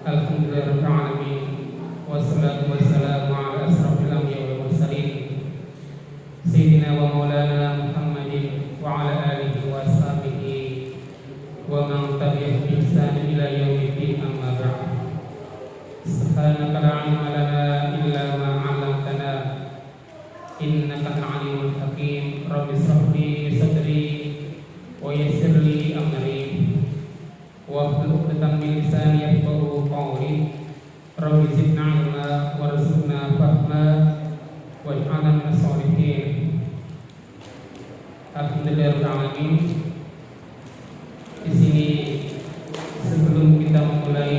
Alhamdulillahirabbil alamin. Wassalatu wassalamu ala asrofil anbiya'i wal mursalin Sayyidina wa maulana Muhammadin wa ala alihi wa ashabihi wa man tabi'ahum bi ihsan ila yaumiddin, amma ba'd. Subhanaka la ilma lana illa ma 'allamtana innaka antal alimul hakim. Rabbi shrah li sadri wa yassir li amri wahlul 'uqdatam min lisani yafqahu qawli. Rabbi zidna 'ilma warzuqna fahma waj'alna minas sholihin. Alhamdulillahirabbil alamin. Di sini sebelum kita memulai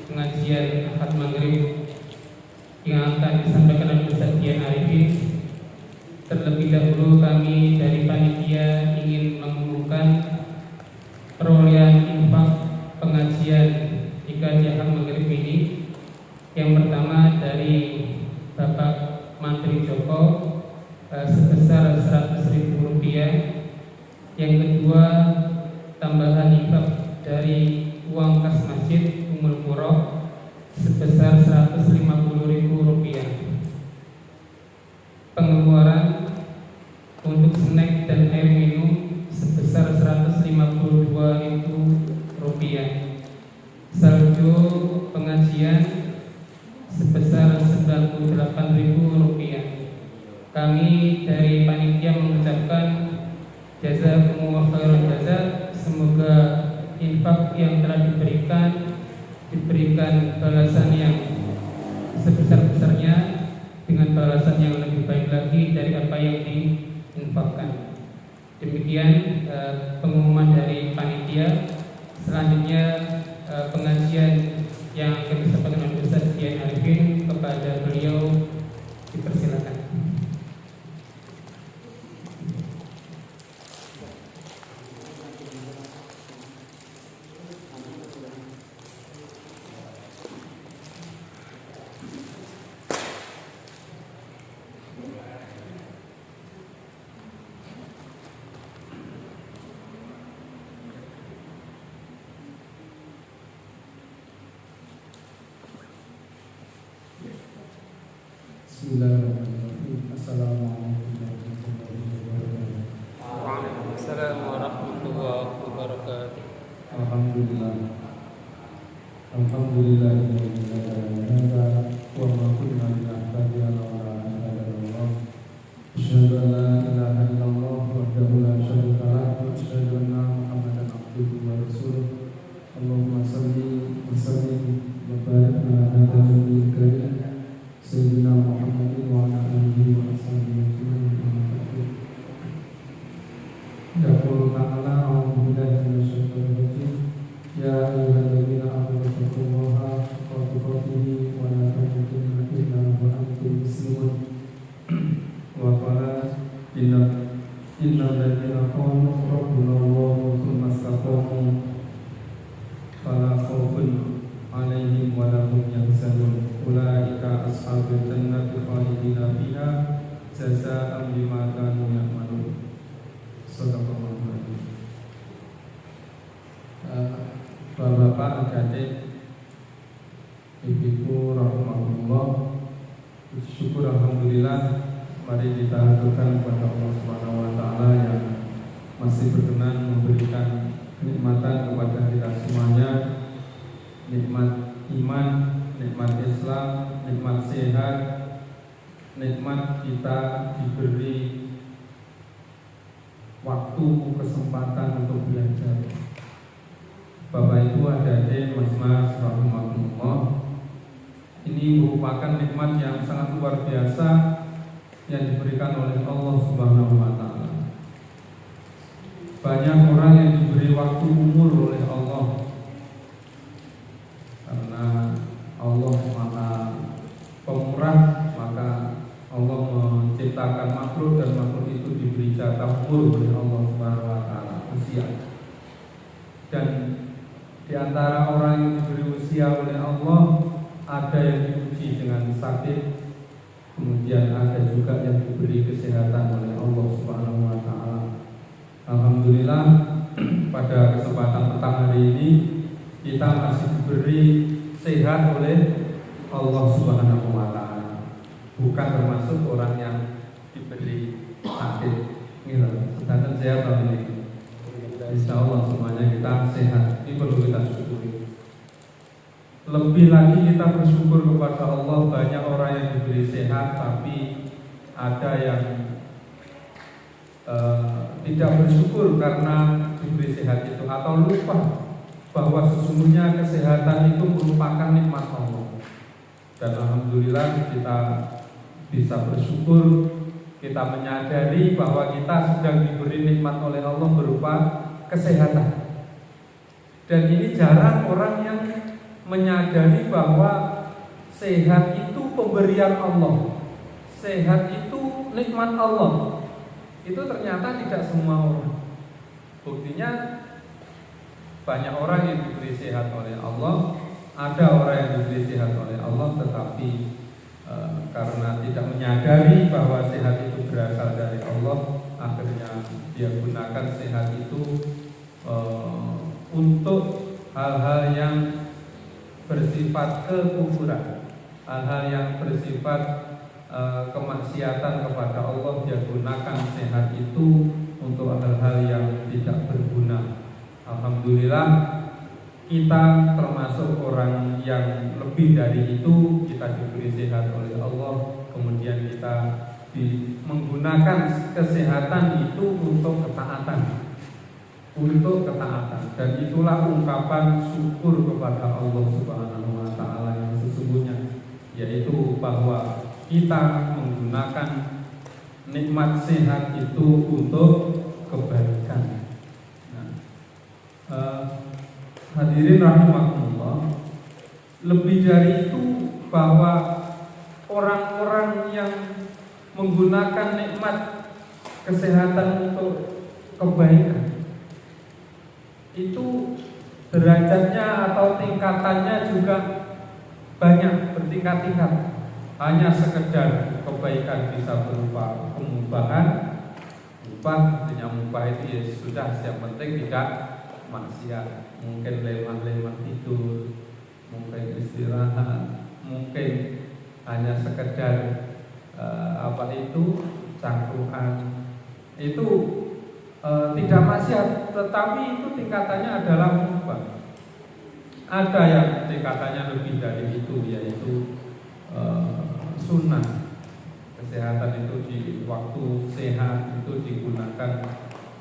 pengajian Ahad Maghrib yang akan disampaikan oleh Ustaz Dian Arifin, terlebih dahulu kami dari panitia ingin mengumumkan perolehan infak pengajian di kajian Ahad Maghrib ini. Yang pertama dari Bapak Mantri Joko sebesar Rp100.000. Yang kedua, tambahan infak dari uang kas masjid Ummul Qura sebesar Rp150.000. Pengeluaran untuk snack dan air minum sebesar Rp152.000. Saldo pengajian sebesar Rp98.000. Kami dari panitia mengucapkan jazakumullah khairan jazak. Semoga infak yang telah diberikan balasan yang sebesar-besarnya, dengan balasan yang lebih baik lagi dari apa yang diinfakkan. Demikian pengumuman dari panitia. Selanjutnya pengajian yang akan disampaikan oleh Ustaz Dian Arifin, kepada beliau dipersilakan. Bismillahirrahmanirrahim. Assalamualaikum warahmatullahi wabarakatuh. Waalaikumsalam warahmatullahi wabarakatuh. Alhamdulillah. Alhamdulillahirabbil alamin. Wa ma kunna linahtadiya lawla an hadana. Asyhadu an la ilaha illallah wahdahu la syarika lahu wa asyhadu anna Muhammadan abduhu wa rasuluh. Allahumma shalli wa sallim wa barik ala hadzal nabiyil karim Sayyidina Muhammadin wa ala alihi wa sahbihi ajma'in. Yaqulu ta'ala a'udzu billahi minasyaitonir rajim. Ya ayyuhalladzina amanu taqullaha haqqa tuqatih wa la tamutunna illa wa antum muslimun. Wa qala innal ladzina qalu rabbuna Allahu tsumma istaqamu fala khaufun 'alaihim wa la hum yahzanun. Ulaika ashabul jannati khalidina fiha jazaa'an bima kanu ya'malun. Shadaqallahu alazim. Bapak, adik, ibu rahimahullah, syukur alhamdulillah, mari kita haturkan kepada Allah Subhanahu wa taala yang masih berkenan memberikan kenikmatan kepada kita semuanya, nikmat iman, nikmat Islam, nikmat sehat, nikmat kita diberi waktu, kesempatan untuk belajar. Bapak Ibu, adik-adik, mas-mas, rahimahullah, ini merupakan nikmat yang sangat luar biasa yang diberikan oleh Allah Subhanahu wa taala. Banyak orang yang diberi waktu umur oleh Allah, karena Allah Maha Pemurah, maka Allah menciptakan makhluk dan makhluk itu diberi jatah umur oleh Allah Subhanahu wa taala, usia. Dan di antara orang yang diberi usia oleh Allah, ada yang diuji dengan sakit, kemudian ada juga yang diberi kesehatan oleh Allah Subhanahu wa taala. Alhamdulillah, pada kesempatan petang hari ini kita masih diberi sehat oleh Allah Subhanahu wa taala. Bukan termasuk orang yang diberi sakit. Gitu. Sedangkan sehat tahun ini. Insya Allah semuanya kita sehat. Ini perlu kita syukuri. Lebih lagi kita bersyukur kepada Allah, banyak orang yang diberi sehat tapi ada yang tidak bersyukur karena diberi sehat itu, atau lupa bahwa sesungguhnya kesehatan itu merupakan nikmat Allah. Dan alhamdulillah kita bisa bersyukur, kita menyadari bahwa kita sedang diberi nikmat oleh Allah berupa kesehatan. Dan ini jarang orang yang menyadari bahwa sehat itu pemberian Allah, sehat itu nikmat Allah. Itu ternyata tidak semua orang. Buktinya banyak orang yang diberi sehat oleh Allah, ada orang yang diberi sehat oleh Allah tetapi karena tidak menyadari bahwa sehat itu berasal dari Allah, akhirnya dia gunakan sehat itu untuk hal-hal yang bersifat kekufuran, hal-hal yang bersifat kemaksiatan kepada Allah. Dia gunakan sehat itu untuk hal-hal yang tidak berguna. Alhamdulillah kita termasuk orang yang lebih dari itu. Kita diberi sehat oleh Allah, kemudian kita menggunakan kesehatan itu untuk ketaatan, dan itulah ungkapan syukur kepada Allah Subhanahu wa taala yang sesungguhnya, yaitu bahwa kita menggunakan nikmat sehat itu untuk kebaikan. Hadirin rahimakumullah, lebih dari itu bahwa orang-orang yang menggunakan nikmat kesehatan untuk kebaikan itu derajatnya atau tingkatannya juga banyak, bertingkat-tingkat. Hanya sekedar kebaikan bisa berupa pemubahan, mubah, artinya mubah itu ya sudah, yang penting tidak maksiat. Mungkin leman-leman tidur, mungkin istirahat, mungkin hanya sekedar cangkruan, itu tidak maksiat, tetapi itu tingkatannya adalah mubah. Ada yang tingkatannya lebih dari itu, yaitu sunnah. Kesehatan itu di waktu sehat itu digunakan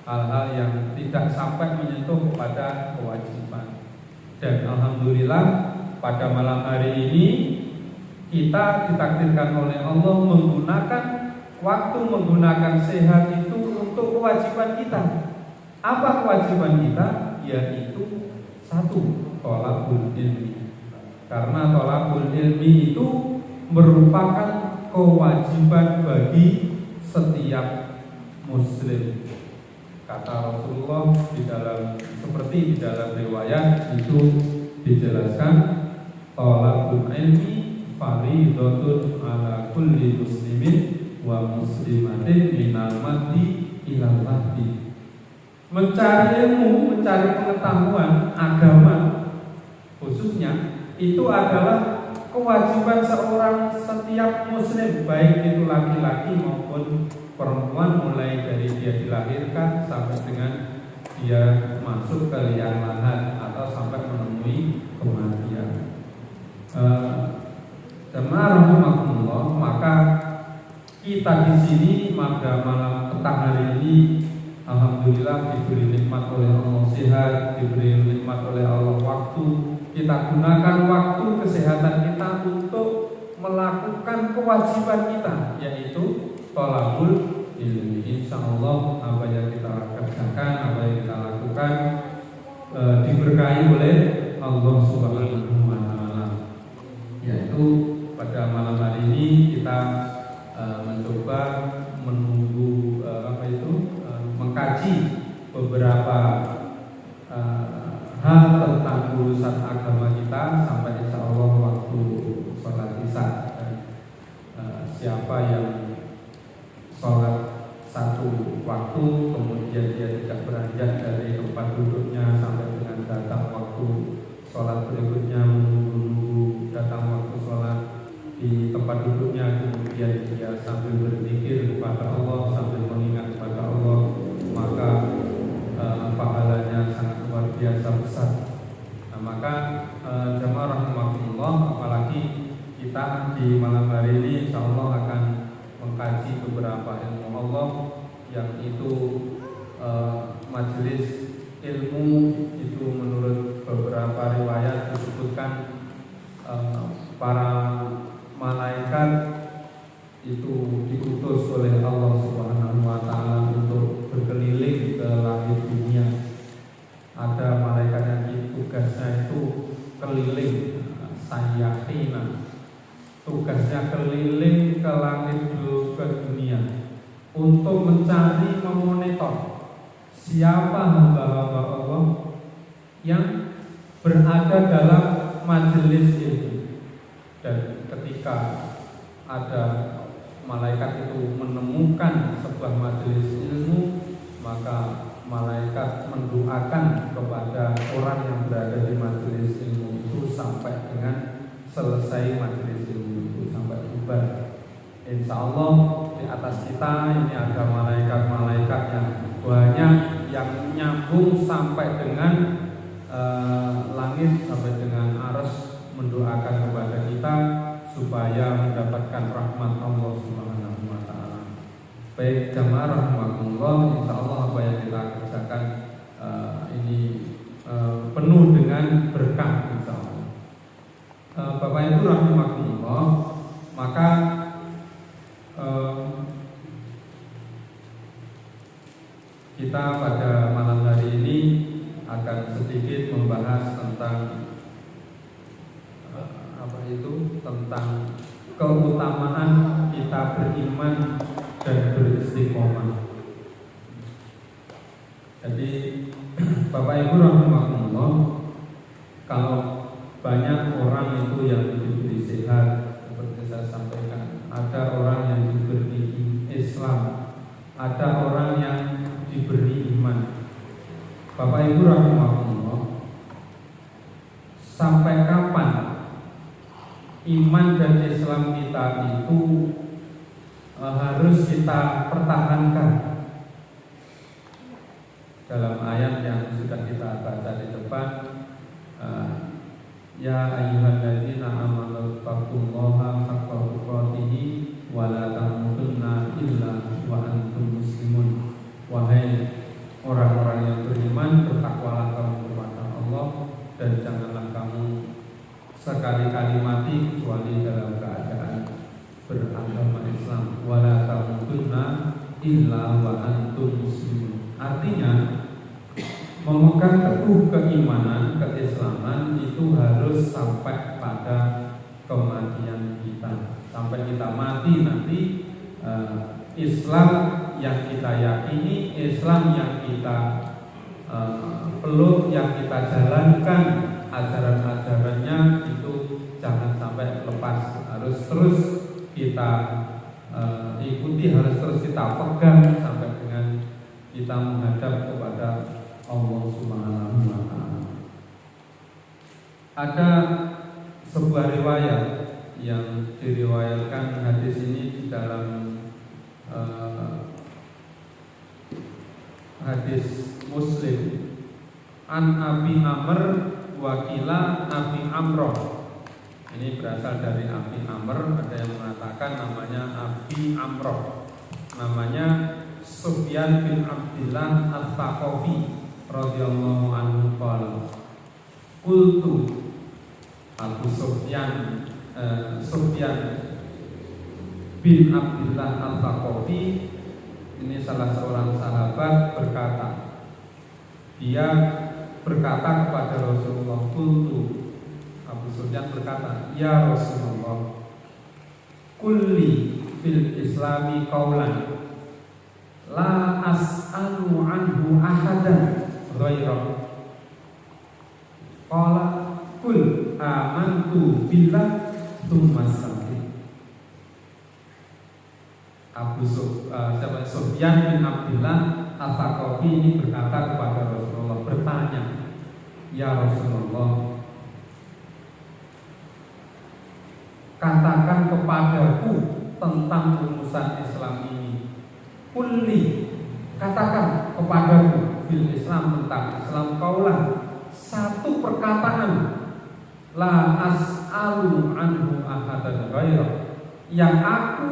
hal-hal yang tidak sampai menyentuh kepada kewajiban. Dan alhamdulillah pada malam hari ini kita ditakdirkan oleh Allah menggunakan waktu, menggunakan sehat itu untuk kewajiban kita. Apa kewajiban kita? Yaitu satu, thalabul ilmi. Karena thalabul ilmi itu merupakan kewajiban bagi setiap muslim. Kata Rasulullah seperti di dalam riwayat itu dijelaskan, thalabul ilmi fardhatun ala kulli muslimin wa muslimatin minal mahdi ilal lahdi. Mencari ilmu, mencari pengetahuan agama khususnya itu adalah kewajiban seorang setiap muslim, baik itu laki-laki maupun perempuan, mulai dari dia dilahirkan sampai dengan dia masuk ke liang lahat atau sampai menemui kematian. Jemaah rahimakumullah, maka kita di sini pada malam petang hari ini alhamdulillah diberi nikmat oleh Allah sehat, diberi nikmat oleh Allah waktu. Kita gunakan waktu kesehatan kita untuk melakukan kewajiban kita, yaitu thalabul ilmi. Insyaallah apa yang kita kerjakan, apa yang kita lakukan diberkahi oleh Allah Subhanahu wa taala. Yaitu pada malam hari ini kita mencoba menunggu mengkaji beberapa hal tentang urusan agama kita sampai insya Allah waktu sholat isya. Siapa yang sholat satu waktu kemudian dia tidak beranjak dari tempat duduknya sampai dengan datang waktu sholat berikutnya menunggu kepada Allah sambil mengingat kepada Allah, maka pahalanya sangat luar biasa besar. Nah, maka jamaah rahimakumullah, apalagi kita di malam hari ini insyaallah akan mengkaji beberapa ilmu Allah yang itu majelis ilmu itu menurut beberapa riwayat disebutkan para malaikat itu diutus oleh Allah Subhanahu wa taala untuk berkeliling ke langit dunia. Ada malaikat yang tugasnya itu keliling sayyahina, tugasnya keliling ke langit ke dunia untuk mencari, memonitor siapa hamba-hamba Allah yang berada dalam majelis ilmu. Dan ketika ada malaikat itu menemukan sebuah majelis ilmu, maka malaikat mendoakan kepada orang yang berada di majelis ilmu itu sampai dengan selesai majelis ilmu itu, sampai bubar. Insya Allah di atas kita ini ada malaikat-malaikat yang banyak yang nyambung sampai dengan langit, sampai dengan arsy, mendoakan kepada kita supaya mendapatkan rahmat Allah Subhanahu wa taala. Baik jamaah rahimakumullah, insyaallah apa yang kita kerjakan ini penuh dengan berkah insyaallah. Bapak Ibu rahimakumullah, maka kita pada malam hari ini akan sedikit membahas tentang tentang keutamaan kita beriman dan beristiqomah. Jadi Bapak Ibu rahimakumullah, kalau banyak orang itu yang diberi sehat, seperti saya sampaikan, ada orang yang diberi Islam, ada orang yang diberi iman. Bapak Ibu rahimakumullah, sampai kapan iman dan Islam kita itu harus kita pertahankan? Dalam ayat yang sudah kita baca di depan, ya ayyuhalladzina amanu taqullaha haqqa tuqatih wa la tamutunna illa wa antum muslimun. Wahai orang-orang yang beriman, bertakwalah kamu kepada Allah dan janganlah kamu sekali-kali mati kecuali dalam keadaan beragama Islam. Wala tamutunna illa wa antum muslimun. Artinya memegang teguh keimanan, keislaman itu harus sampai pada kematian kita. Sampai kita mati nanti Islam yang kita yakini, Islam yang kita peluk, yang kita jalankan, ajaran-ajarannya itu jangan sampai lepas, harus terus kita ikuti, harus terus kita pegang sampai dengan kita menghadap kepada Allah Subhanahu wa taala. Ada sebuah riwayat yang diriwayatkan hadis ini di dalam hadis Muslim, an Abi Amr wakila Abi Amroh. Ini berasal dari Abi Amr, ada yang mengatakan namanya Abi Amroh, namanya Sufyan bin Abdillah Al-Thaqafi radhiyallahu anhu qala qultu. Abu Sufyan bin Abdillah Al-Thaqafi ini salah seorang sahabat berkata, dia berkata kepada Rasulullah, qultu, Abu Sufyan berkata, ya Rasulullah, kulli fil islami qaulan la as'alu anhu ahadan ghairah. Qala kul amantu billah tsumma istaqim. Abu Sufyan bin Abdillah Al-Thaqafi ini berkata kepada Rasulullah, bertanya, ya Rasulullah, katakan kepadaku tentang urusan Islam ini kulli, katakan kepadaku fil Islam, tentang Islam, kaulah satu perkataan, la as'alu anhu ahadan ghairah, yang aku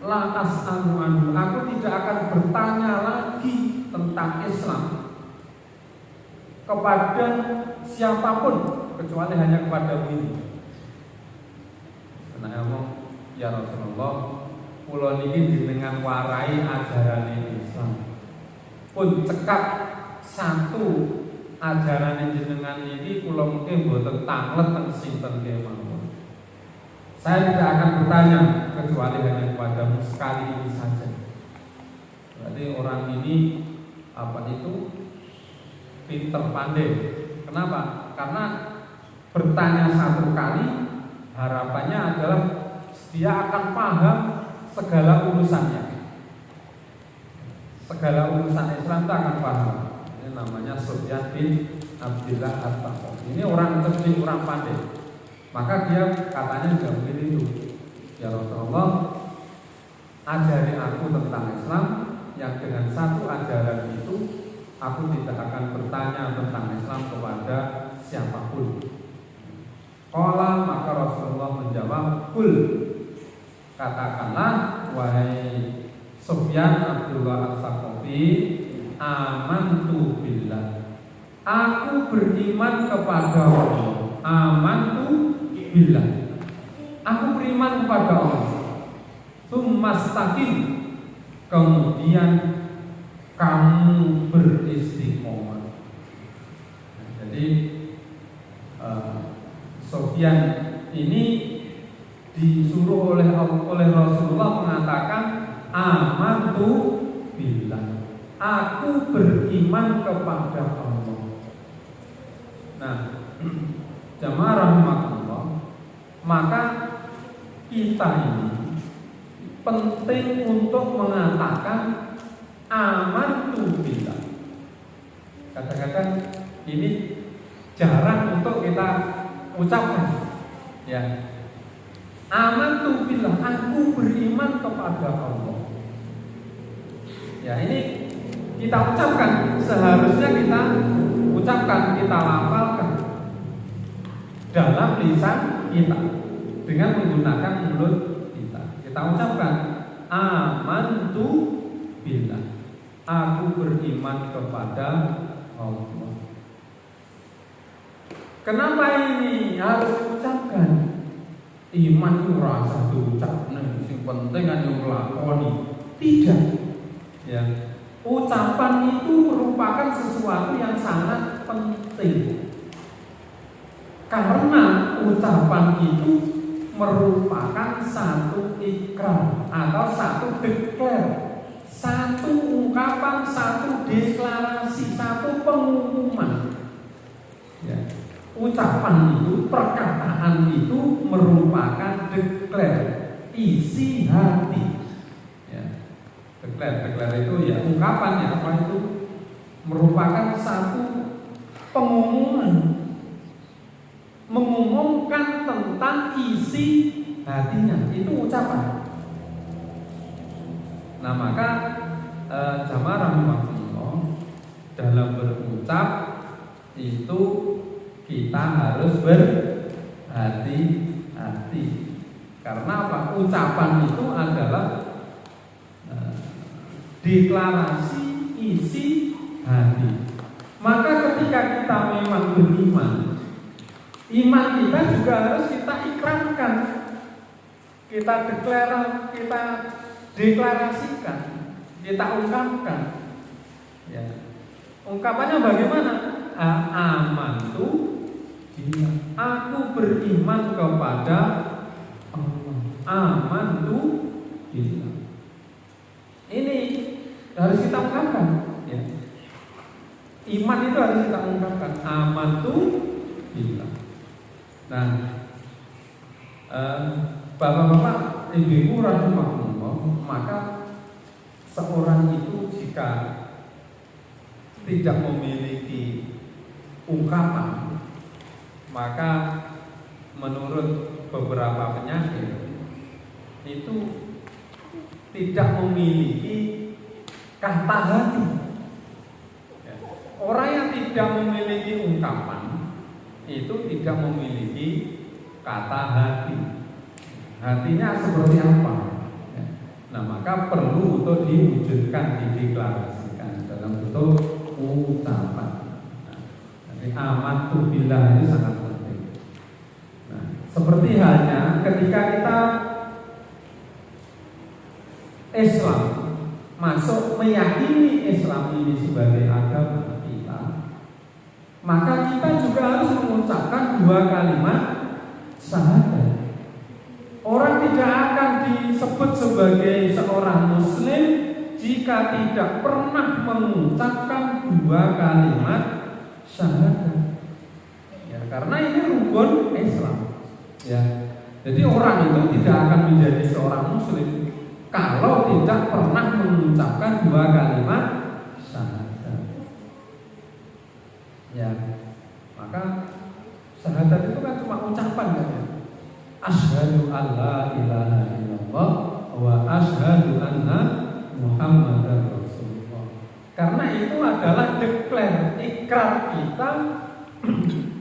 la as'alu anhu, aku tidak akan bertanya lagi tentang Islam kepada siapapun kecuali hanya kepadamu ini. Karena ngomong, ya Rasulullah, kula niki jenengan warai ajaran Islam, pun cekap satu ajaran jenengan ini kula mungkin mboten tanglet teng sinten kemawon. Saya tidak akan bertanya kecuali hanya kepadamu sekali ini saja. Berarti orang ini pinter pandai. Kenapa? Karena bertanya satu kali harapannya adalah dia akan paham segala urusannya. Segala urusan Islam itu akan paham. Ini namanya Sufyan bin Abdullah At-Thaqafi. Ini orang cerdik, orang pandai. Maka dia katanya juga begini itu, ya Rasulullah, ajari aku tentang Islam yang dengan satu ajaran itu aku tidak akan bertanya tentang Islam kepada siapapun. Qala, maka Rasulullah menjawab, kul, katakanlah wahai Sufyan Abdullah At-Thaqafi, amantu billah, aku beriman kepada Allah. Amantu billah, aku beriman kepada Allah. Tsumastaqim, kemudian kamu beristiqomah. Jadi Sufyan ini disuruh oleh Rasulullah mengatakan amantu billah, aku beriman kepada Allah. Nah, jamaah rahimakumullah, maka kita ini penting untuk mengatakan amantu billah. Kadang-kadang ini jarang untuk kita ucapkan, ya. Amantu billah, aku beriman kepada Allah. Ya, ini kita ucapkan, seharusnya kita ucapkan, kita lafalkan dalam lisan kita dengan menggunakan mulut kita. Kita ucapkan amantu billah, aku beriman kepada Allah. Kenapa ini harus diucapkan? Iman itu rasa diucap, yang penting kan yang melakoni. Tidak, ya. Ucapan itu merupakan sesuatu yang sangat penting. Karena ucapan itu merupakan satu ikrar atau satu deklar, satu ungkapan, satu deklarasi, satu pengumuman. Ya. Ucapan itu, perkataan itu merupakan deklar, isi hati. Ya. Deklar itu ya ungkapannya apa itu merupakan satu pengumuman, mengumumkan tentang isi hatinya, itu ucapan. Nah, maka jamaah rahimakumullah, dalam berucap itu kita harus berhati-hati. Karena apa? Ucapan itu adalah deklarasi isi hati. Maka ketika kita memang beriman, iman kita juga harus kita ikrarkan, kita deklarasikan, kita ungkapkan. Ya. Ungkapannya bagaimana? Amantu billah, aku beriman kepada Allah. Amantu billah. Ini harus kita ungkapkan. Ya. Iman itu harus kita ungkapkan. Amantu billah. Nah, bapak-bapak, ibu-ibu rahimahullah, maka seorang itu jika tidak memiliki ungkapan, maka menurut beberapa penyakit itu tidak memiliki kata hati. Orang yang tidak memiliki ungkapan itu tidak memiliki kata hati. Hatinya seperti apa? Nah, maka perlu untuk diwujudkan, dideklarasikan dalam bentuk ucapan. Jadi amantu billah itu sangat penting. Nah, seperti halnya ketika kita Islam masuk meyakini Islam ini sebagai agama kita, maka kita juga harus mengucapkan 2 kalimat syahadat. Orang tidak akan disebut sebagai seorang muslim jika tidak pernah mengucapkan 2 kalimat syahadat. Ya, karena ini rukun Islam. Ya. Jadi orang itu tidak akan menjadi seorang muslim kalau tidak pernah mengucapkan 2 kalimat syahadat. Ya. Maka syahadat itu kan cuma ucapan kan ya. Asyhadu an la ilaha illallah wa asyhadu anna Muhammadar Rasulullah. Karena itu adalah declare, ikrar kita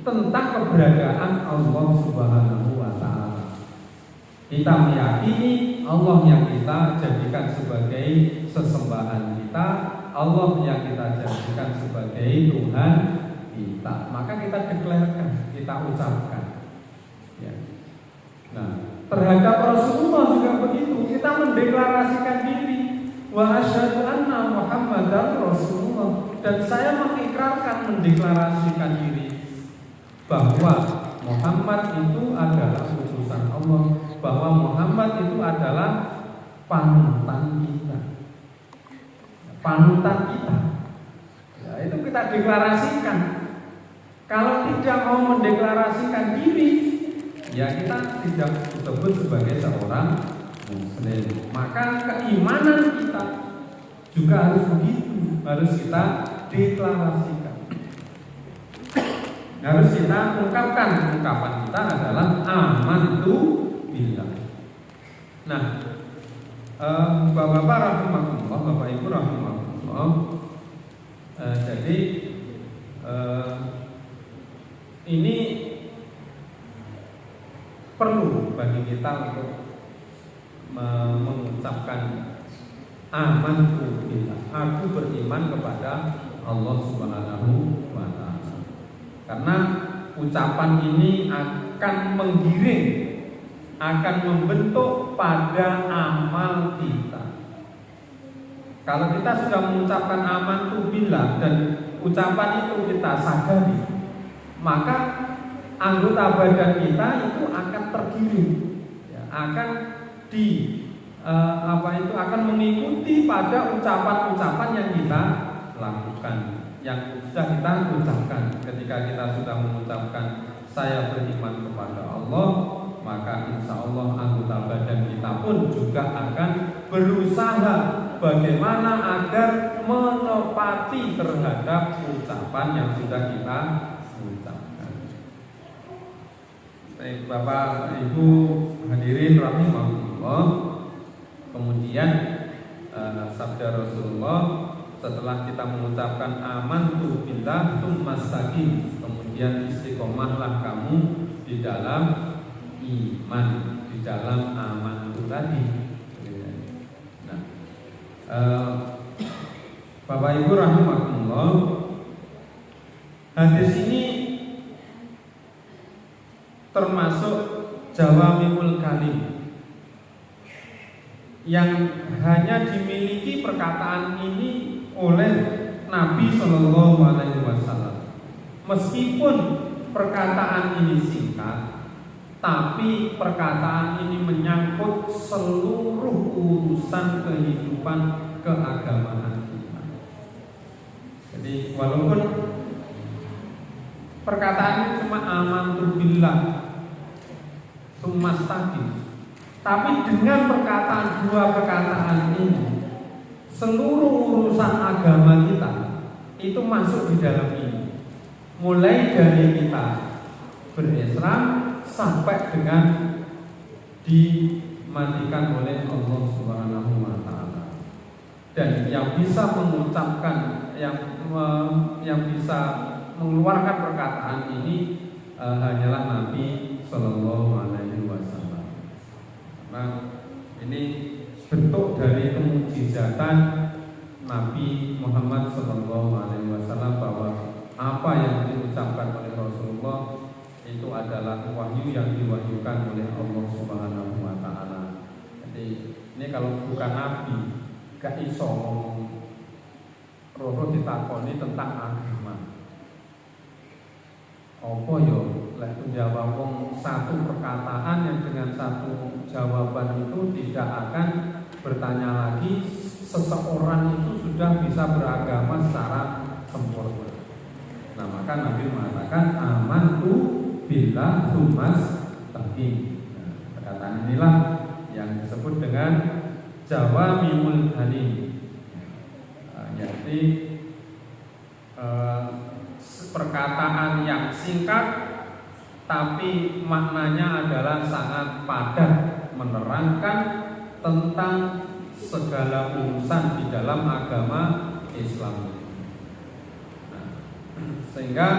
tentang keberadaan Allah Subhanahu wa taala. Kita meyakini Allah yang kita jadikan sebagai sesembahan kita, Allah yang kita jadikan sebagai Tuhan kita. Maka kita deklarkan, kita ucapkan. Ya. Nah, terhadap Rasulullah juga begitu. Kita mendeklarasikan diri, wa asyhadu anna Muhammadar Rasulullah, dan saya mengikrarkan, mendeklarasikan diri bahwa Muhammad itu adalah utusan Allah, bahwa Muhammad itu adalah panutan kita. Panutan kita. Ya, itu kita deklarasikan. Kalau tidak mau mendeklarasikan diri, ya kita tidak disebut sebagai seorang muslim. Maka keimanan kita juga harus begitu, harus kita deklarasikan. Harus kita ungkapkan, ungkapan kita adalah amantu billah. Nah, Bapak-bapak rahimahullah, Bapak Ibu rahimahullah, jadi ini perlu bagi kita untuk mengucapkan amantu billah, aku beriman kepada Allah Subhanahu wa taala. Karena ucapan ini akan menggiring, akan membentuk pada amal kita. Kalau kita sudah mengucapkan amantu billah dan ucapan itu kita sadari, maka anggota badan kita itu akan tergiring, ya, akan akan mengikuti pada ucapan-ucapan yang kita lakukan, yang sudah kita ucapkan. Ketika kita sudah mengucapkan saya beriman kepada Allah, maka insya Allah anggota badan kita pun juga akan berusaha bagaimana agar menepati terhadap ucapan yang sudah kita ucapkan. Baik, Bapak Ibu hadirin rahimahullah. Kemudian sabda Rasulullah, setelah kita mengucapkan amantu billah tsumastaqim, kemudian istiqomahlah kamu di dalam iman, di dalam amantu tadi. Nah, Bapak Ibu rahimahullah, hadis ini termasuk jawamiul kalim yang hanya dimiliki perkataan ini oleh Nabi Shallallahu Alaihi Wasallam. Meskipun perkataan ini singkat, tapi perkataan ini menyangkut seluruh urusan kehidupan keagamaan kita. Jadi walaupun perkataan ini cuma amantu billah tsumastaqim, tapi dengan dua perkataan ini, seluruh urusan agama kita itu masuk di dalam ini. Mulai dari kita berislam sampai dengan dimatikan oleh Allah Subhanahu wa taala. dan yang bisa mengucapkan yang bisa mengeluarkan perkataan ini hanyalah Nabi Shallallahu Alaihi Wasallam. Nah, ini bentuk dari kemujizatan Nabi Muhammad Shallallahu Alaihi Wasallam, bahwa apa yang diucapkan oleh Rasulullah itu adalah wahyu yang diwahyukan oleh Allah Subhanahu Wa Taala. Jadi ini kalau bukan Nabi, gak iso ngomong roh ditakoni tentang agama. Apa yo lek jawab wong satu perkataan yang dengan satu jawaban itu tidak akan bertanya lagi, seseorang itu sudah bisa beragama secara sempurna. Nah, maka Nabi mengatakan amantu billah tsummas taqim. Nah, perkataan inilah yang disebut dengan jawami'ul kalim. Yaitu perkataan yang singkat tapi maknanya adalah sangat padat, menerangkan tentang segala urusan di dalam agama Islam. Nah, sehingga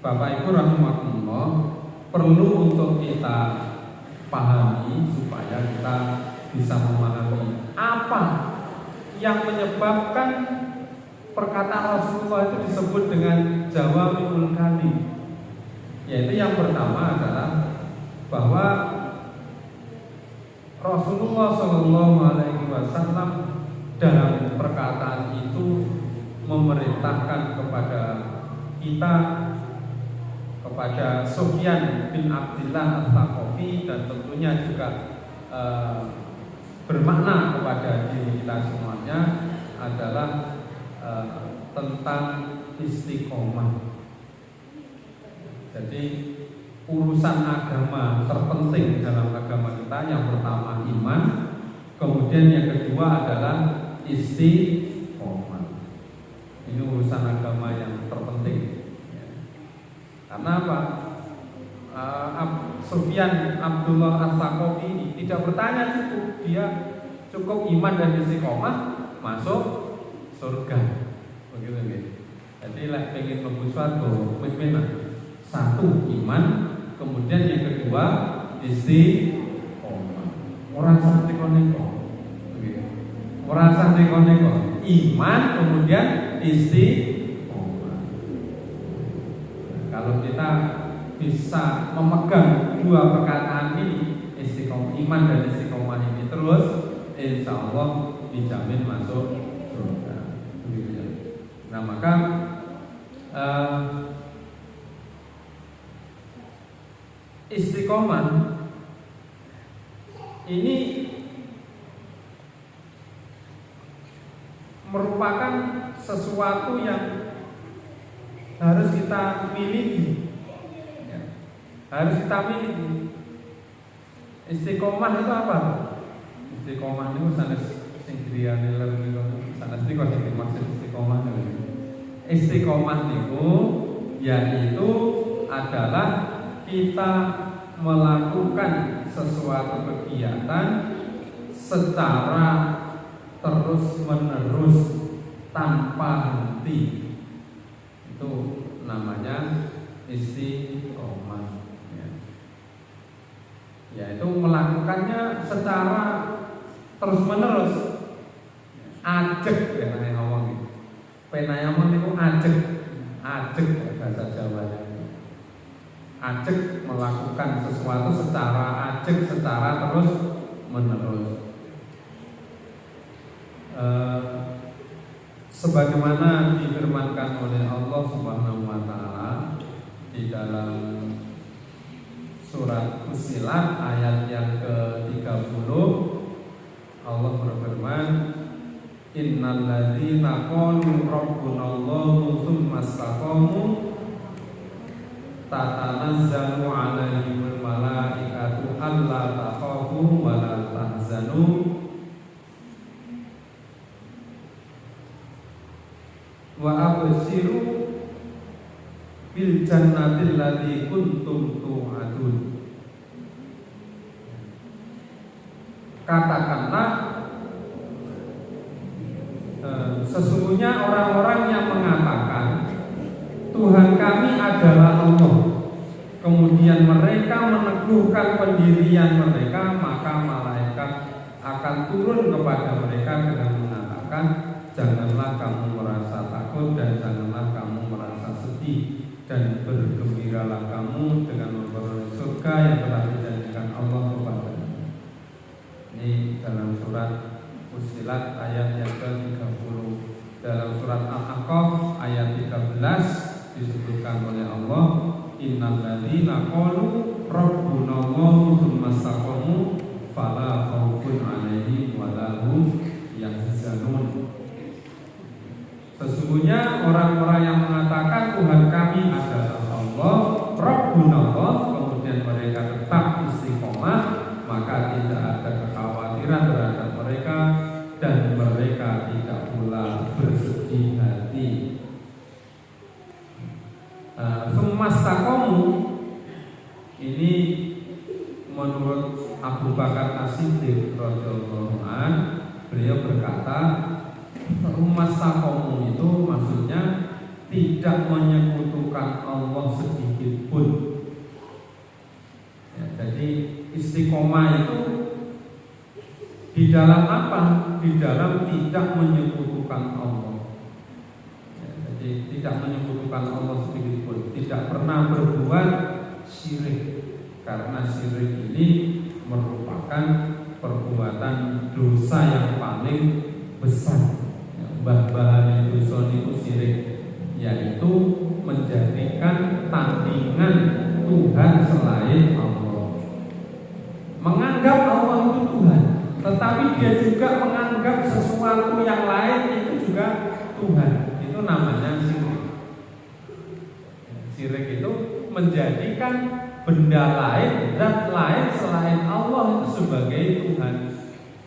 Bapak Ibu rahimakumullah, perlu untuk kita pahami supaya kita bisa memahami apa yang menyebabkan perkataan Rasulullah itu disebut dengan jawami'ul kalim. Yaitu yang pertama adalah bahwa Rasulullah Shallallahu Alaihi Wasallam dalam perkataan itu memerintahkan kepada kita, kepada Sufyan bin Abdillah Al-Thaqafi, dan tentunya juga bermakna kepada diri kita semuanya adalah tentang istiqomah. Jadi urusan agama terpenting dalam agama kita yang pertama iman, kemudian yang kedua adalah istiqomah. Ini urusan agama yang terpenting. Karena apa? Sufyan Abdullah Al-Thaqafi ini tidak bertanya cukup, dia cukup iman dan istiqomah masuk surga. Begitu gitu. Jadi lah pengen mlebu swarga, wis penak. Satu iman, kemudian yang kedua istiqomah. Ora sampe koneko. Begitu. Ora sampe koneko. Iman kemudian istiqomah. Kalau kita bisa memegang dua perkataan ini, istiqomah, iman dan istiqomah ini terus, insya Allah dijamin masuk surga. Nah, maka istiqomah ini merupakan sesuatu yang harus kita miliki. Harus kita miliki. Istiqomah itu apa? Istiqomah itu sanes sing griyane leren niku sanes niku sing dimaksud istiqomah niku. Istiqomah niku yaitu adalah kita melakukan sesuatu kegiatan secara terus-menerus tanpa henti. Itu namanya istiqomah. Yaitu melakukannya secara terus-menerus. Ajeg ya nek ngomong iki. Penaya ngomong niku ajeg. Ajeg bahasa Jawanya. Ajeg melakukan sesuatu secara ajeg, secara terus-menerus. Sebagaimana difirmankan oleh Allah Subhanahu wa taala di dalam surat Fussilat ayat yang ke-30, Allah berfirman, innal ladzina qalu rabbunallahu tsumma istaqamu tatanazzalu 'alaihimul malaikatu alla takhafu wa la tahzanu wa abshiru bil jannatil ladzii kuntum tu'adun. Katakanlah Sesungguhnya orang-orang yang mengatakan Tuhan kami adalah Allah, kemudian mereka meneguhkan pendirian mereka, maka malaikat akan turun kepada mereka dengan mengatakan, janganlah kamu merasa takut dan janganlah kamu merasa sedih, dan bergembiralah kamu dengan memperoleh surga yang telah dijanjikan Allah kepadamu. Ini dalam surat Fussilat ayat yang ke-30. Dalam surat Al-A'qaf ayat 13 disebutkan oleh Allah, innal ladzina qalu rabbunallahu tsumma istaqamu fala khaufun 'alaihim wa la hum yahzanun. Sesungguhnya orang-orang yang mengatakan Tuhan kami adalah Allah, rabbunallah, kemudian mereka tetap istiqomah, maka tidak ada kekhawatiran terhadap mereka dan mereka tidak pula bersedih hati. Sumastaqamu ini menurut Abu Bakar As-Siddiq radhiyallahu an, beliau berkata, sumastaqamu itu maksudnya tidak menyekutukan Allah sedikit pun. Ya, jadi istiqomah itu di dalam apa? Di dalam tidak menyekutukan Allah. Ya, jadi tidak menyekutukan Allah sedikit pun, tidak pernah berbuat syirik, karena syirik ini merupakan perbuatan dosa yang paling besar. Ya, bahan dosa itu syirik, yaitu menjadikan tandingan Tuhan selain Allah, menganggap Allah itu Tuhan, tetapi dia juga menganggap sesuatu yang lain itu juga Tuhan. Itu namanya syirik. Syirik itu menjadikan benda lain, zat lain selain Allah itu sebagai Tuhan,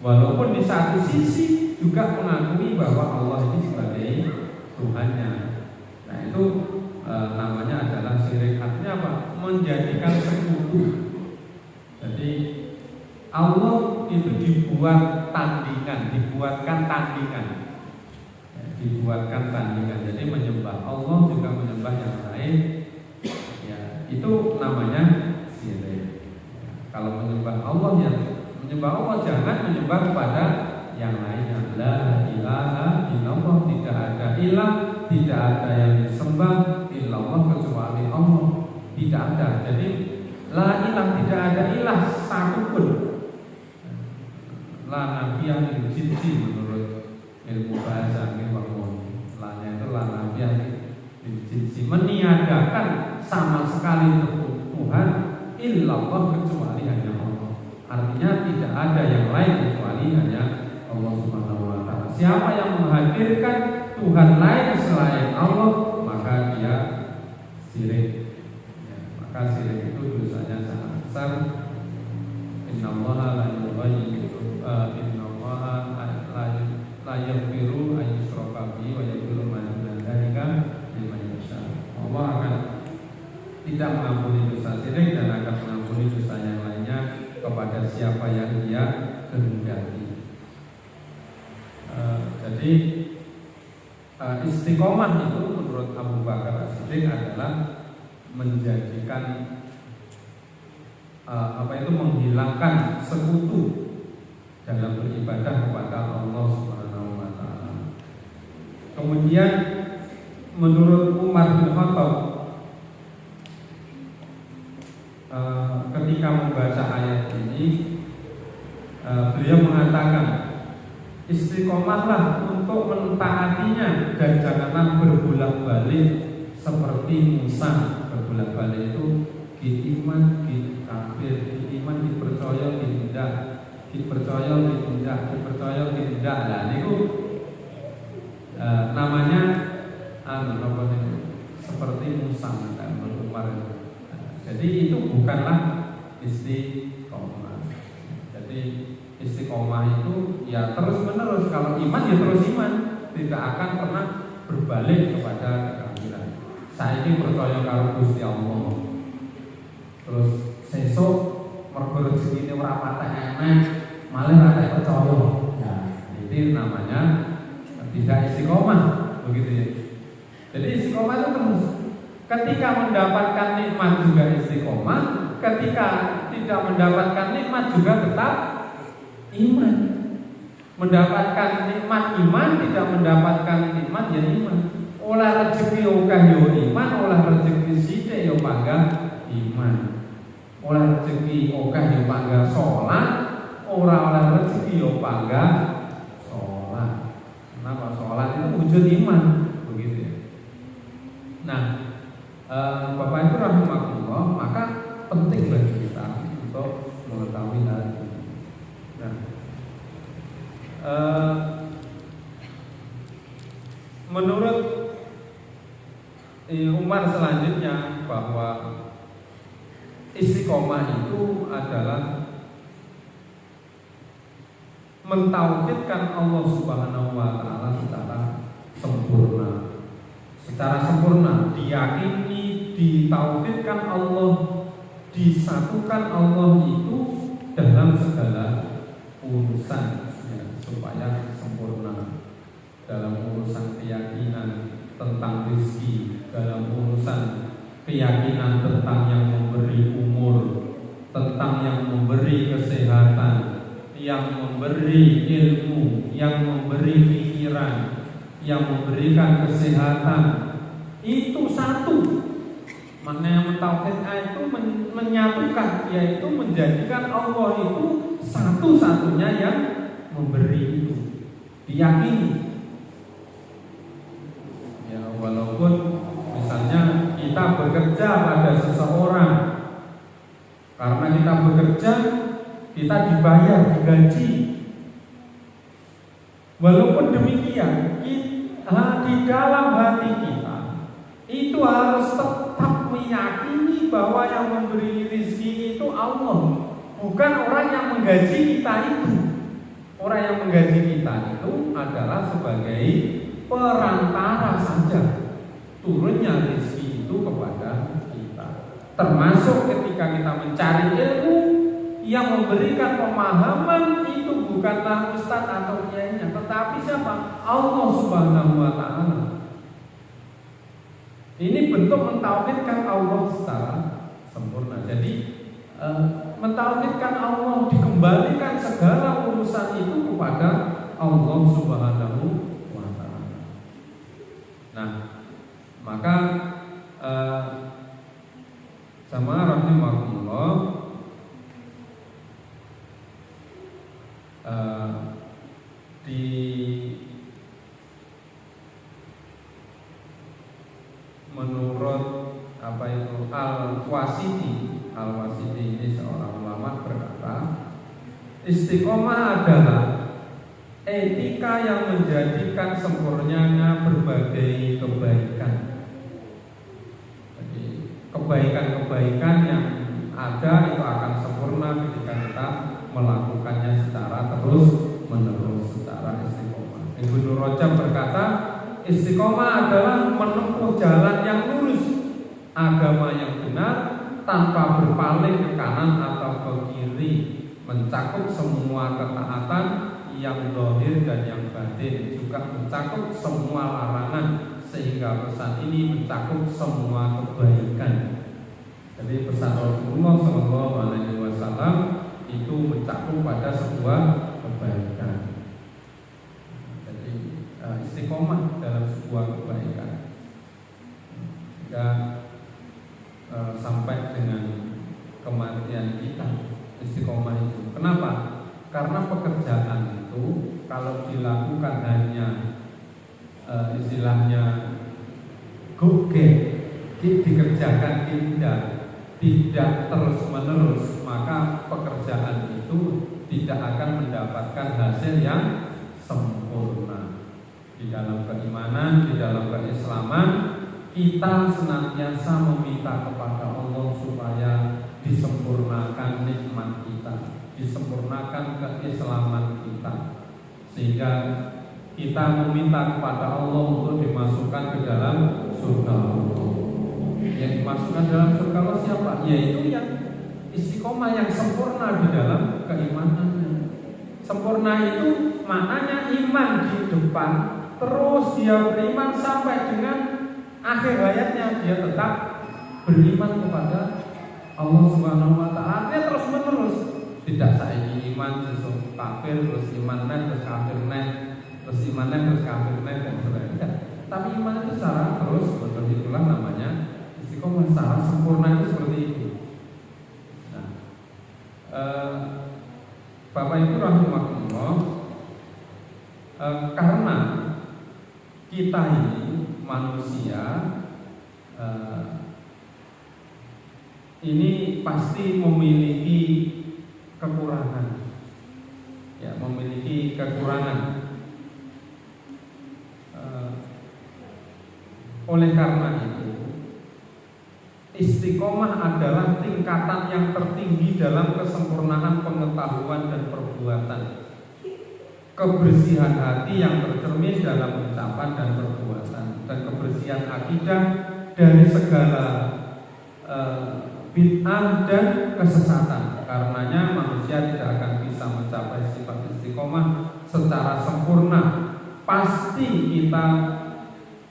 walaupun di satu sisi juga mengakui bahwa Allah ini sebagai Tuhannya. Nah itu namanya adalah syirik. Artinya apa? Menjadikan sekutu. Jadi Allah itu dibuatkan tandingan. Dibuatkan tandingan. Jadi menyembah Allah juga menyembah yang lain. Ya, itu namanya syirik. Kalau menyembah Allah, ya menyembah Allah, jangan menyembah kepada yang lainnya. La ilaha illallah, tidak ada ilah, tidak ada yang disembah illallah kecuali Allah. Tidak ada. Jadi la ilah, tidak ada ilah satu pun. La nafiyah lil jinsi menurut ilmu bahasa ilmu. La-nya itu la nafiyah lil jinsi, meniadakan sama sekali Tuhan illallah kecuali hanya Allah. Artinya tidak ada yang lain kecuali hanya Allah Subhanahu wa taala. Siapa yang menghadirkan Tuhan lain selain Allah, maka dia syirik. Ya, maka syirik itu dosanya sangat besar. Innallaha la yughayyiru la yaghfiru an yushraka bihi wa yaghfiru ma duna dzalika liman yasha. Allah akan tidak mengampuni dosa syirik dan akan mengampuni dosa yang lainnya kepada siapa yang dia kehendaki. Jadi istiqomah itu menurut Abu Bakar As-Siddiq adalah menjadikan menghilangkan sekutu dalam beribadah kepada Allah Subhanahu wa taala. Kemudian menurut Umar bin Khattab ketika membaca ayat ini beliau mengatakan, istiqomahlah untuk mentaatinya dan janganlah berbolak-balik seperti Musa. Berbolak-balik itu iman, kafir, iman, dipercaya, tidak, dipercaya, tidak, dipercaya, tidak. Nah, itu namanya seperti Musa menurut Umar. Jadi itu bukanlah istiqomah. Jadi istiqomah itu ya terus menerus. Kalau iman ya terus iman, tidak akan pernah berbalik kepada kekafiran. Saya ini percaya karo Gusti Allah, terus sesuk mergo rezekine ora patek enek malah ora percaya. Ya, itu namanya tidak istiqomah. begitu ya. Jadi istiqomah itu terus. Ketika mendapatkan nikmat juga istiqomah, ketika tidak mendapatkan nikmat juga tetap iman. Mendapatkan nikmat iman, tidak mendapatkan nikmat ya iman. Olah rezeki okah yo iman, olah rezeki sithik yo pangga iman. Olah rezeki okah yo pangga salat, ora olah rezeki yo pangga salat. Kenapa salat itu wujud iman, begitu ya. Nah, Bapak Ibu rahimakumullah, maka penting bagi kita untuk mengetahui hal ini. Nah, menurut Umar selanjutnya bahwa istiqomah itu adalah mentauhidkan Allah Subhanahu wa taala secara sempurna. Secara sempurna diyakini, ditauhidkan Allah, disatukan Allah itu dalam segala urusan ya, supaya sempurna dalam urusan keyakinan tentang rezeki, dalam urusan keyakinan tentang yang memberi umur, tentang yang memberi kesehatan, yang memberi ilmu, yang memberi pikiran, yang memberikan kesehatan, itu satu. Mana yang mentauhidkan itu menyatukan, yaitu menjadikan Allah itu satu-satunya yang memberi itu, diyakini. Ya, walaupun misalnya kita bekerja pada seseorang, karena kita bekerja, kita dibayar, digaji. Walaupun demikian, di dalam hati kita itu harus tetap meyakini bahwa yang memberi rezeki itu Allah, bukan orang yang menggaji kita itu. Orang yang menggaji kita itu adalah sebagai perantara saja turunnya rezeki itu kepada kita. Termasuk ketika kita mencari ilmu, yang memberikan pemahaman itu bukanlah ustaz atau kiainya, tetapi siapa? Allah Subhanahu wa taala. Ini bentuk mentauhidkan Allah secara sempurna. Jadi mentauhidkan Allah, dikembalikan segala urusan itu kepada Allah Subhanahu wa taala. Nah, maka jamaah rahimakumullah, di menurut apa itu Al-Wasiti ini seorang ulama berkata, istiqomah adalah etika yang menjadikan sempurnanya berbagai kebaikan. Jadi kebaikan-kebaikan yang ada itu akan sempurna ketika kita melakukannya secara terus-menerus, secara istiqomah. Ibnu Rajab berkata, istiqomah adalah menempuh jalan yang lurus, agama yang benar tanpa berpaling ke kanan atau ke kiri, mencakup semua ketaatan yang zahir dan yang batin, juga mencakup semua larangan, sehingga pesan ini mencakup semua kebaikan. Jadi pesan Rasulullah SAW itu mencakup pada sebuah kebaikan. Jadi istiqomah dalam sebuah kebaikan, jika sampai dengan kematian kita, istiqomah itu. Kenapa? Karena pekerjaan itu kalau dilakukan hanya istilahnya goge, dikerjakan tidak terus menerus, maka pekerjaan itu tidak akan mendapatkan hasil yang sempurna. Di dalam keimanan, di dalam keislaman, kita senantiasa meminta kepada Allah supaya disempurnakan nikmat kita, disempurnakan keislaman kita, sehingga kita meminta kepada Allah untuk dimasukkan ke dalam surga Allah. Yang dimasukkan dalam surga Allah siapa? Yaitu yang istiqomah, yang sempurna di dalam keimanannya. Sempurna itu maknanya iman di depan, terus dia beriman sampai dengan akhir hayatnya, dia tetap beriman kepada Allah Subhanahu wa taala. Dia terus menerus, tidak saiki iman sesuk kafir, terus iman neh, terus kafir neh, terus iman neh, terus kafir neh, dan sebagainya. Tapi iman itu secara terus menerus, itulah namanya istiqomah. Secara sempurna itu seperti itu. Nah, Bapak Ibu rahimahullah, karena kita ini manusia, ini pasti memiliki kekurangan, ya, memiliki kekurangan. Oleh karena itu, istiqomah adalah tingkatan yang tertinggi dalam kesempurnaan pengetahuan dan perbuatan. Kebersihan hati yang tercermin dalam ucapan dan perbuatan, dan kebersihan akidah dari segala bid'ah dan kesesatan. Karenanya manusia tidak akan bisa mencapai sifat istiqomah secara sempurna. Pasti kita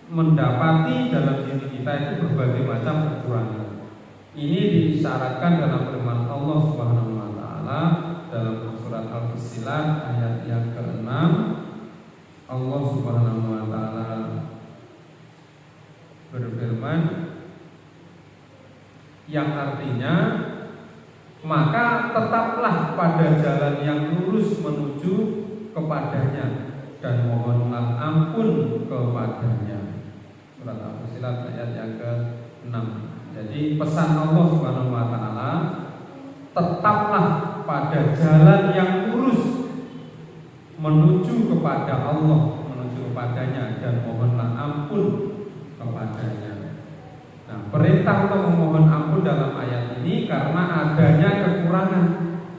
mendapati dalam diri kita itu berbagai macam kekurangan. Ini diisyaratkan dalam firman Allah Subhanahu wa taala dalam surat Al-Fussilat ayat yang ke-6. Allah Subhanahu wa taala berfirman, yang artinya, maka tetaplah pada jalan yang lurus menuju kepadanya dan mohonlah ampun kepadanya. Surat Al-Fussilat ayat yang ke-6. Jadi pesan Allah Subhanahu wa taala, tetaplah pada jalan yang lurus menuju kepada Allah, menuju kepadanya dan mohonlah ampun kepadanya. Nah, perintah untuk memohon ampun dalam ayat ini karena adanya kekurangan.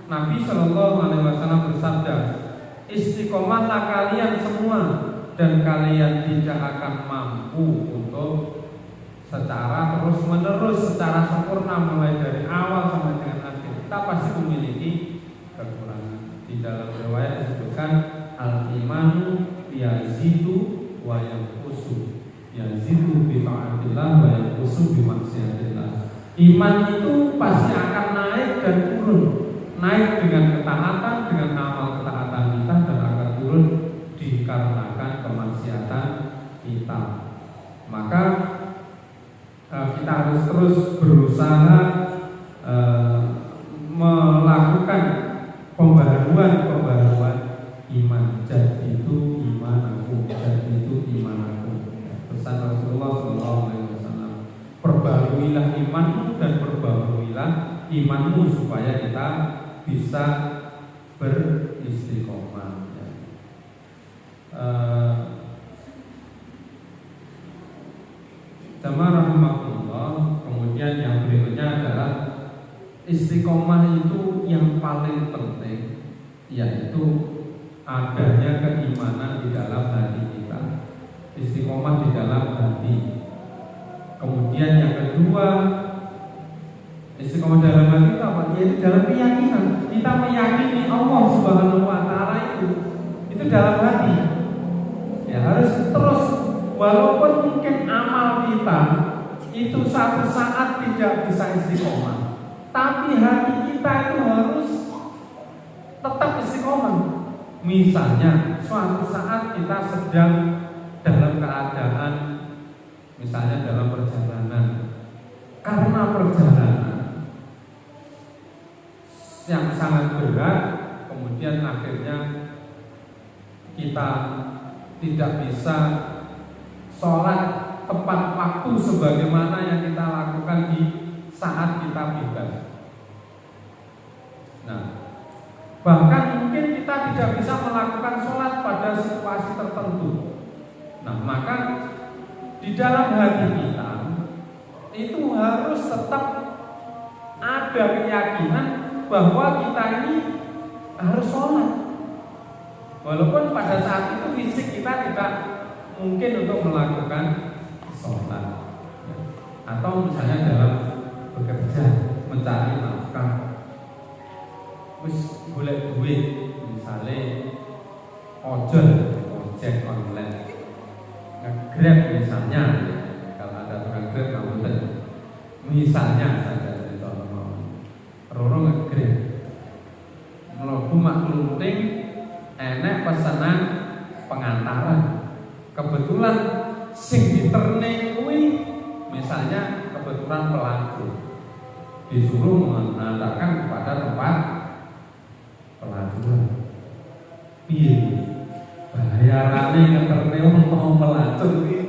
Nabi Shallallahu Alaihi Wasallam bersabda, istiqomahlah kalian semua dan kalian tidak akan mampu untuk secara terus menerus, secara sempurna mulai dari awal sampai dengan akhir. Kita pasti memiliki kekurangan. Di dalam riwayat disebutkan al-imanu yazidu wa yanqusu, yazidu bi ta'atillah wa yanqusu bi maksiatillah. Iman itu pasti akan naik dan turun. Naik dengan ketaatan, dengan amal ketaatan kita, dan akan turun dikarenakan kemaksiatan kita. Maka kita harus terus berusaha melakukan pembaharuan iman. Jadi itu iman aku, jadi itu iman aku. Pesan Rasulullah SAW, perbaharuilah imanmu dan perbaharuilah imanmu supaya kita bisa beristiqomah. Jamaah rahimahullah, kemudian yang berikutnya adalah istiqomah itu yang paling penting, yaitu adanya keimanan di dalam hati kita. Istiqomah di dalam hati. Kemudian yang kedua, istiqomah dalam hati itu apa? Yaitu dalam keyakinan. Kita meyakini Allah Subhanahu wa taala itu dalam hati. Ya, harus terus, walaupun mungkin amal kita itu satu saat tidak bisa istiqomah, tapi hati kita itu harus tetap istiqomah. Misalnya suatu saat kita sedang dalam keadaan, misalnya dalam perjalanan, karena perjalanan yang sangat berat, kemudian akhirnya kita tidak bisa sholat tepat waktu sebagaimana yang kita lakukan di saat kita bebas. Nah, bahkan mungkin kita tidak bisa melakukan sholat pada situasi tertentu. Nah, maka di dalam hati kita itu harus tetap ada keyakinan bahwa kita ini harus sholat. Walaupun pada saat itu fisik kita tidak mungkin untuk melakukan sholat, atau misalnya dalam bekerja mencari nafkah, wis golek duit, misalnya ojek online, misalnya saja cerita roro ngegrek mlebu maklunting enek pesanan pengantaran. Kebetulan sing diterne kuwi misalnya kebetulan pelacur, disuruh mengantarkan kepada tempat pelacuran. Piye bayarane ngeterne wong pelacur iki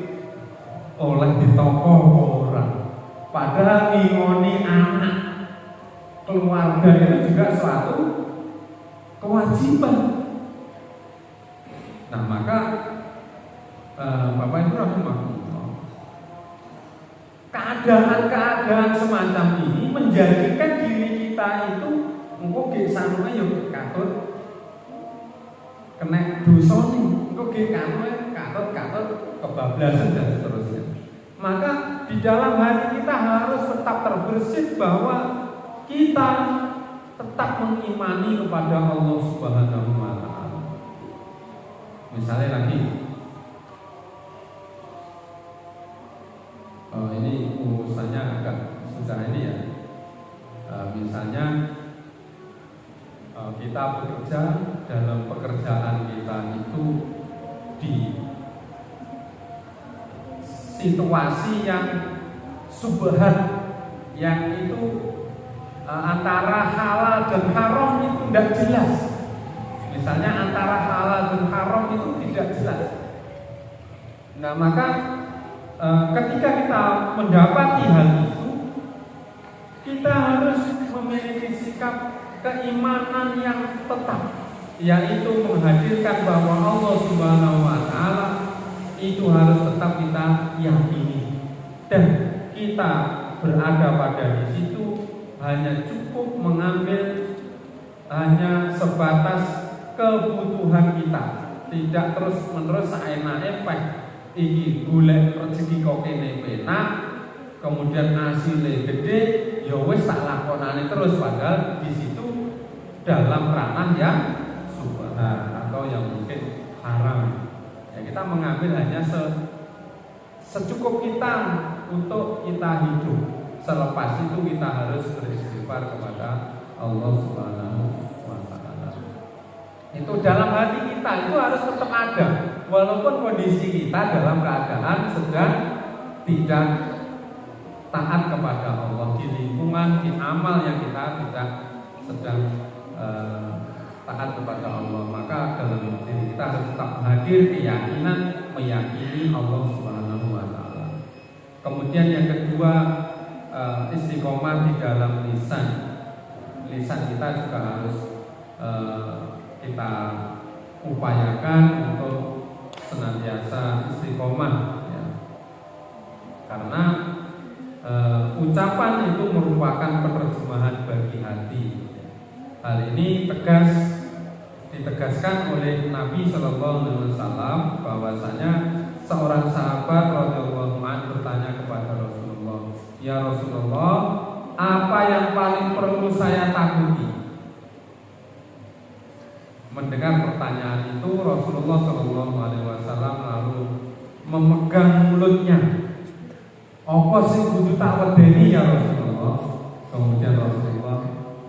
oleh ditoko ora? Padahal ngingoni anak keluarga itu juga suatu kewajiban. Nah maka Bapak Ibu rahimahullah, keadaan-keadaan semacam ini menjadikan diri kita itu engko ge sanune yo katut kena dosa nih, engko ge katut kebablasan dan seterusnya. Maka di dalam hati kita harus tetap terbersih bahwa kita tetap mengimani kepada Allah Subhanahu wa taala. Misalnya lagi ini urusannya agak susah ini ya. Misalnya kita bekerja, dalam pekerjaan kita itu di situasi yang subhat, yang itu antara halal dan haram itu tidak jelas. Misalnya antara halal dan haram itu tidak jelas. Nah maka ketika kita mendapati hal itu, kita harus memiliki sikap keimanan yang tetap, yaitu menghadirkan bahwa Allah Subhanahu wa taala itu harus tetap kita yakini, dan kita berada pada di situ hanya cukup mengambil hanya sebatas kebutuhan kita, tidak terus menerus saenake iki golek rezeki kok kene penak, kemudian hasilnya gede, ya wis tak lakonane terus, padahal di situ dalam ranah yang subhat atau yang mungkin haram. Ya kita mengambil hanya secukup kita untuk kita hidup. Selepas itu kita harus beristighfar kepada Allah Subhanahu wa taala. Itu dalam hati kita itu harus tetap ada, walaupun kondisi kita dalam keadaan sedang tidak taat kepada Allah, di lingkungan, di amal yang kita tidak sedang taat kepada Allah. Maka dalam diri kita harus tetap hadir keyakinan, meyakini Allah Subhanahu wa taala. Kemudian yang kedua, istiqomah di dalam lisan. Lisan kita juga harus kita upayakan untuk senantiasa istiqomah ya. Karena ucapan itu merupakan penerjemahan bagi hati. Hal ini ditegaskan oleh Nabi Shallallahu Alaihi Wasallam bahwasanya seorang sahabat radhiyallahu anhu bertanya kepada Rasulullah, "Ya Rasulullah, apa yang paling perlu saya takuti?" Mendengar pertanyaan itu, Rasulullah Shallallahu Alaihi Wasallam lalu memegang mulutnya. Apa sih kudu tak wedeni ya Rasulullah? Kemudian Rasulullah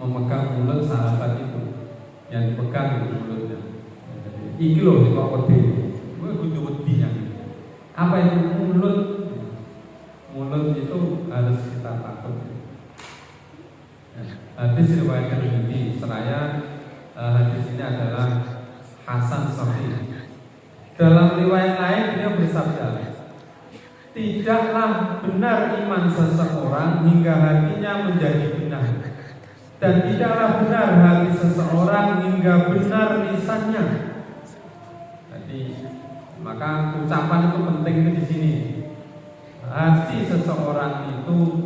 memegang mulut sahabat itu, yang dipegang itu mulutnya. Iki loh sing kok wedeni. Kuwi kudu wedinya. Apa itu mulut? Mulut itu harus kita takut. Hadis riwayat Tirmidzi, seraya hadis ini adalah hasan sahih. Dalam riwayat lain beliau bersabda, "Tidaklah benar iman seseorang hingga hatinya menjadi benar, dan tidaklah benar hati seseorang hingga benar lisannya." Jadi maka ucapan itu penting di sini. Hati seseorang itu